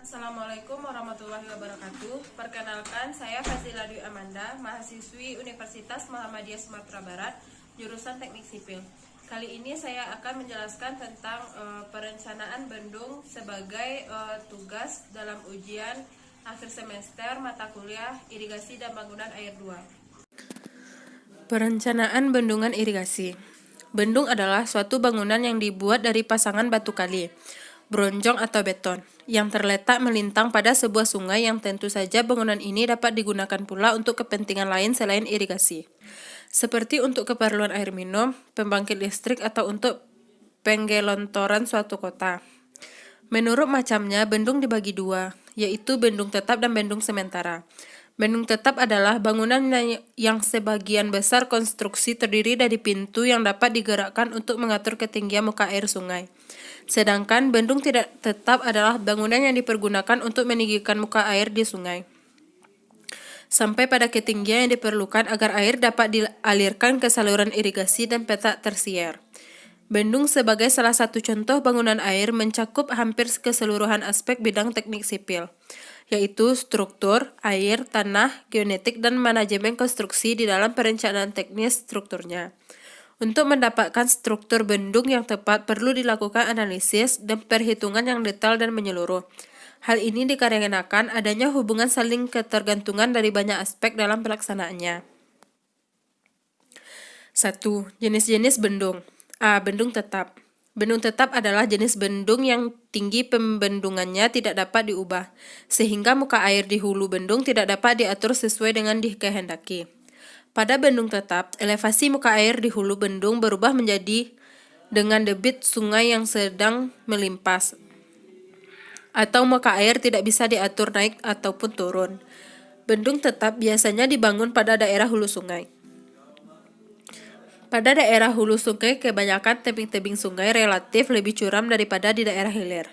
Assalamualaikum warahmatullahi wabarakatuh. Perkenalkan, saya Fazila Dwi Amanda, mahasiswi Universitas Muhammadiyah Sumatera Barat, jurusan Teknik Sipil. Kali ini saya akan menjelaskan tentang perencanaan bendung sebagai tugas dalam ujian akhir semester mata kuliah Irigasi dan Bangunan Air 2. Perencanaan bendungan irigasi. Bendung adalah suatu bangunan yang dibuat dari pasangan batu kali, bronjong atau beton, yang terletak melintang pada sebuah sungai yang tentu saja bangunan ini dapat digunakan pula untuk kepentingan lain selain irigasi, seperti untuk keperluan air minum, pembangkit listrik, atau untuk penggelontoran suatu kota. Menurut macamnya, bendung dibagi dua, yaitu bendung tetap dan bendung sementara. Bendung tetap adalah bangunan yang sebagian besar konstruksi terdiri dari pintu yang dapat digerakkan untuk mengatur ketinggian muka air sungai. Sedangkan bendung tidak tetap adalah bangunan yang dipergunakan untuk meninggikan muka air di sungai sampai pada ketinggian yang diperlukan agar air dapat dialirkan ke saluran irigasi dan petak tersier. Bendung sebagai salah satu contoh bangunan air mencakup hampir keseluruhan aspek bidang teknik sipil, yaitu struktur, air, tanah, geonetik, dan manajemen konstruksi di dalam perencanaan teknis strukturnya. Untuk mendapatkan struktur bendung yang tepat perlu dilakukan analisis dan perhitungan yang detail dan menyeluruh. Hal ini dikarenakan adanya hubungan saling ketergantungan dari banyak aspek dalam pelaksanaannya. 1. Jenis-jenis bendung. A. Bendung tetap. Bendung tetap adalah jenis bendung yang tinggi pembendungannya tidak dapat diubah, sehingga muka air di hulu bendung tidak dapat diatur sesuai dengan dikehendaki. Pada bendung tetap, elevasi muka air di hulu bendung berubah menjadi dengan debit sungai yang sedang melimpas, atau muka air tidak bisa diatur naik ataupun turun. Bendung tetap biasanya dibangun pada daerah hulu sungai. Pada daerah hulu sungai, kebanyakan tebing-tebing sungai relatif lebih curam daripada di daerah hilir.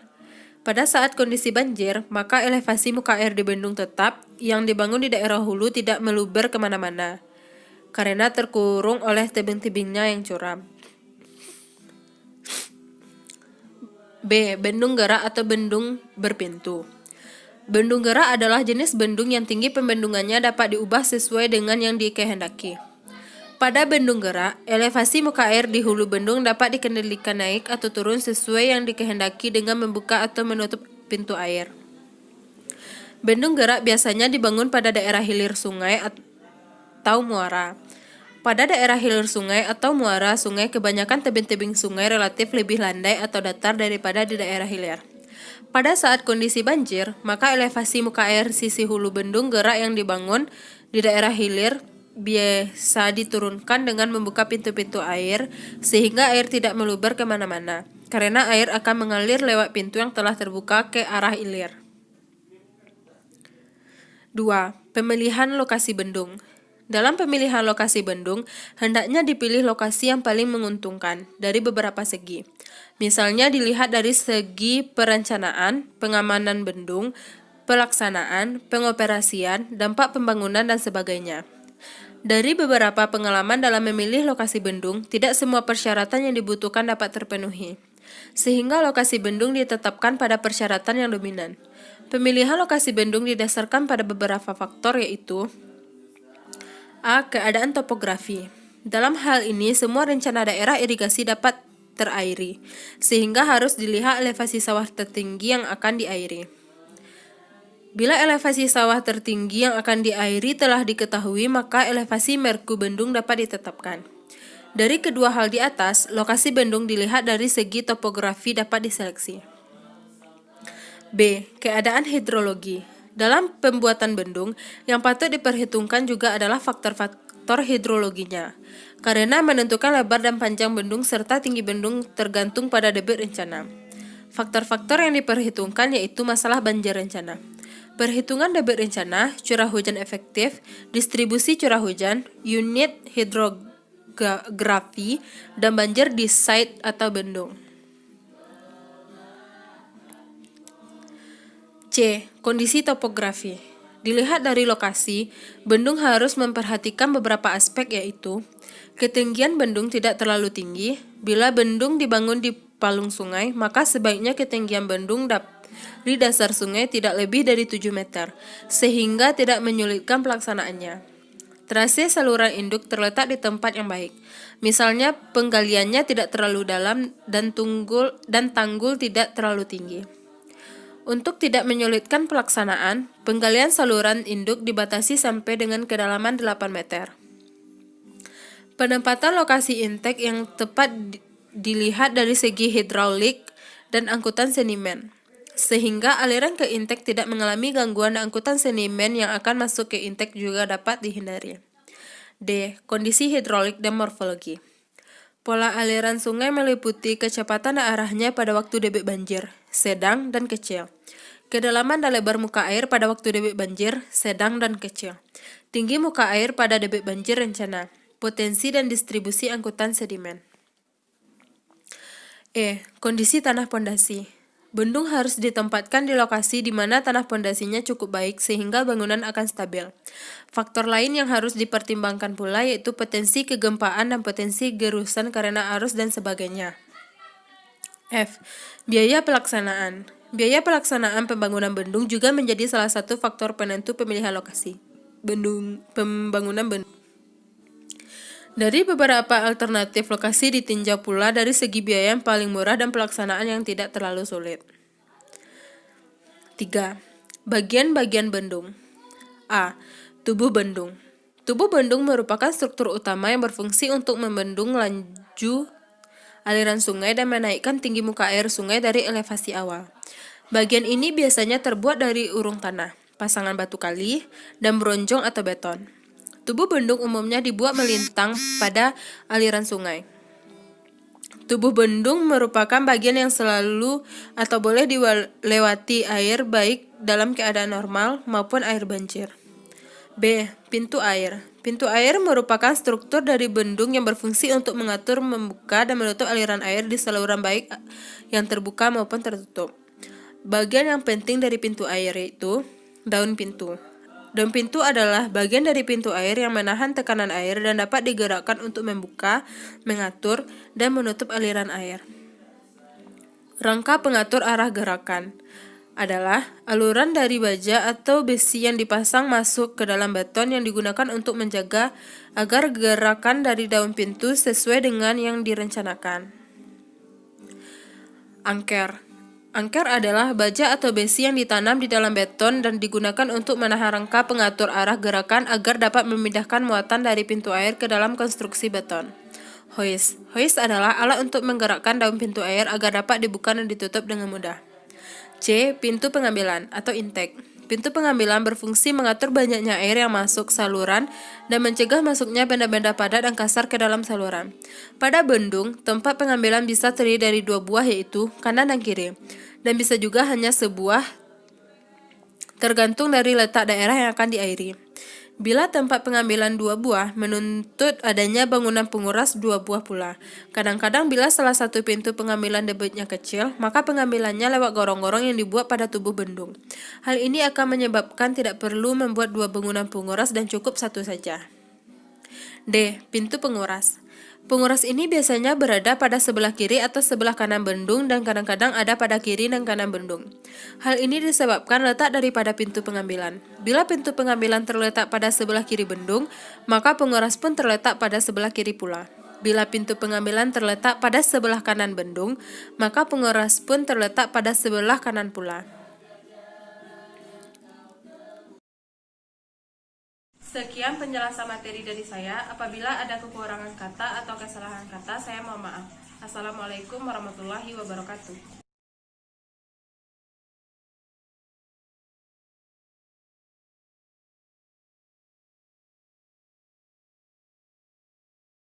Pada saat kondisi banjir, maka elevasi muka air di bendung tetap yang dibangun di daerah hulu tidak meluber kemana-mana, karena terkurung oleh tebing-tebingnya yang curam. B. Bendung gerak atau bendung berpintu. Bendung gerak adalah jenis bendung yang tinggi pembendungannya dapat diubah sesuai dengan yang dikehendaki. Pada bendung gerak, elevasi muka air di hulu bendung dapat dikendalikan naik atau turun sesuai yang dikehendaki dengan membuka atau menutup pintu air. Bendung gerak biasanya dibangun pada daerah hilir sungai atau muara. Pada daerah hilir sungai atau muara sungai, kebanyakan tebing-tebing sungai relatif lebih landai atau datar daripada di daerah hilir. Pada saat kondisi banjir, maka elevasi muka air sisi hulu bendung gerak yang dibangun di daerah hilir biasa diturunkan dengan membuka pintu-pintu air, sehingga air tidak meluber kemana-mana, karena air akan mengalir lewat pintu yang telah terbuka ke arah hilir. 2. Pemilihan lokasi bendung. Dalam pemilihan lokasi bendung, hendaknya dipilih lokasi yang paling menguntungkan dari beberapa segi. Misalnya dilihat dari segi perencanaan, pengamanan bendung, pelaksanaan, pengoperasian, dampak pembangunan, dan sebagainya. Dari beberapa pengalaman dalam memilih lokasi bendung, tidak semua persyaratan yang dibutuhkan dapat terpenuhi, sehingga lokasi bendung ditetapkan pada persyaratan yang dominan. Pemilihan lokasi bendung didasarkan pada beberapa faktor, yaitu A. Keadaan topografi. Dalam hal ini, semua rencana daerah irigasi dapat terairi, sehingga harus dilihat elevasi sawah tertinggi yang akan diairi. Bila elevasi sawah tertinggi yang akan diairi telah diketahui, maka elevasi merku bendung dapat ditetapkan. Dari kedua hal di atas, lokasi bendung dilihat dari segi topografi dapat diseleksi. B. Keadaan hidrologi. Dalam pembuatan bendung, yang patut diperhitungkan juga adalah faktor-faktor hidrologinya, karena menentukan lebar dan panjang bendung serta tinggi bendung tergantung pada debit rencana. Faktor-faktor yang diperhitungkan yaitu masalah banjir rencana, perhitungan debit rencana, curah hujan efektif, distribusi curah hujan, unit hidrografi, dan banjir di site atau bendung. C. Kondisi topografi. Dilihat dari lokasi, bendung harus memperhatikan beberapa aspek, yaitu ketinggian bendung tidak terlalu tinggi. Bila bendung dibangun di palung sungai, maka sebaiknya ketinggian bendung di dasar sungai tidak lebih dari 7 meter, sehingga tidak menyulitkan pelaksanaannya. Trase saluran induk terletak di tempat yang baik. Misalnya, penggaliannya tidak terlalu dalam dan tanggul tidak terlalu tinggi. Untuk tidak menyulitkan pelaksanaan, penggalian saluran induk dibatasi sampai dengan kedalaman 8 meter. Penempatan lokasi intake yang tepat dilihat dari segi hidraulik dan angkutan sedimen, sehingga aliran ke intake tidak mengalami gangguan dan angkutan sedimen yang akan masuk ke intake juga dapat dihindari. D. Kondisi hidrolik dan morfologi. Pola aliran sungai meliputi kecepatan dan arahnya pada waktu debit banjir, sedang dan kecil. Kedalaman dan lebar muka air pada waktu debit banjir, sedang dan kecil. Tinggi muka air pada debit banjir rencana. Potensi dan distribusi angkutan sedimen. E. Kondisi tanah pondasi. Bendung harus ditempatkan di lokasi di mana tanah pondasinya cukup baik sehingga bangunan akan stabil. Faktor lain yang harus dipertimbangkan pula yaitu potensi kegempaan dan potensi gerusan karena arus dan sebagainya. F. Biaya pelaksanaan. Biaya pelaksanaan pembangunan bendung juga menjadi salah satu faktor penentu pemilihan lokasi pembangunan bendung. Dari beberapa alternatif lokasi ditinjau pula dari segi biaya yang paling murah dan pelaksanaan yang tidak terlalu sulit. 3. Bagian-bagian bendung. A. Tubuh bendung. Tubuh bendung merupakan struktur utama yang berfungsi untuk membendung laju aliran sungai dan menaikkan tinggi muka air sungai dari elevasi awal. Bagian ini biasanya terbuat dari urung tanah, pasangan batu kali, dan bronjong atau beton. Tubuh bendung umumnya dibuat melintang pada aliran sungai. Tubuh bendung merupakan bagian yang selalu atau boleh dilewati air baik dalam keadaan normal maupun air banjir. B. Pintu air. Pintu air merupakan struktur dari bendung yang berfungsi untuk mengatur, membuka, dan menutup aliran air di saluran baik yang terbuka maupun tertutup. Bagian yang penting dari pintu air yaitu daun pintu. Daun pintu adalah bagian dari pintu air yang menahan tekanan air dan dapat digerakkan untuk membuka, mengatur, dan menutup aliran air. Rangka pengatur arah gerakan adalah aluran dari baja atau besi yang dipasang masuk ke dalam beton yang digunakan untuk menjaga agar gerakan dari daun pintu sesuai dengan yang direncanakan. Angker. Angker adalah baja atau besi yang ditanam di dalam beton dan digunakan untuk menahan rangka pengatur arah gerakan agar dapat memindahkan muatan dari pintu air ke dalam konstruksi beton. Hoist. Hoist adalah alat untuk menggerakkan daun pintu air agar dapat dibuka dan ditutup dengan mudah. C. Pintu pengambilan atau intake. Pintu pengambilan berfungsi mengatur banyaknya air yang masuk saluran dan mencegah masuknya benda-benda padat dan kasar ke dalam saluran. Pada bendung, tempat pengambilan bisa terdiri dari 2 buah yaitu kanan dan kiri, dan bisa juga hanya sebuah tergantung dari letak daerah yang akan diairi. Bila tempat pengambilan 2 buah, menuntut adanya bangunan penguras 2 buah pula. Kadang-kadang bila salah satu pintu pengambilan debitnya kecil, maka pengambilannya lewat gorong-gorong yang dibuat pada tubuh bendung. Hal ini akan menyebabkan tidak perlu membuat 2 bangunan penguras dan cukup 1 saja. D. Pintu penguras. Penguras ini biasanya berada pada sebelah kiri atau sebelah kanan bendung dan kadang-kadang ada pada kiri dan kanan bendung. Hal ini disebabkan letak daripada pintu pengambilan. Bila pintu pengambilan terletak pada sebelah kiri bendung, maka penguras pun terletak pada sebelah kiri pula. Bila pintu pengambilan terletak pada sebelah kanan bendung, maka penguras pun terletak pada sebelah kanan pula. Sekian penjelasan materi dari saya. Apabila ada kekurangan kata atau kesalahan kata, saya mohon maaf. Assalamualaikum warahmatullahi wabarakatuh.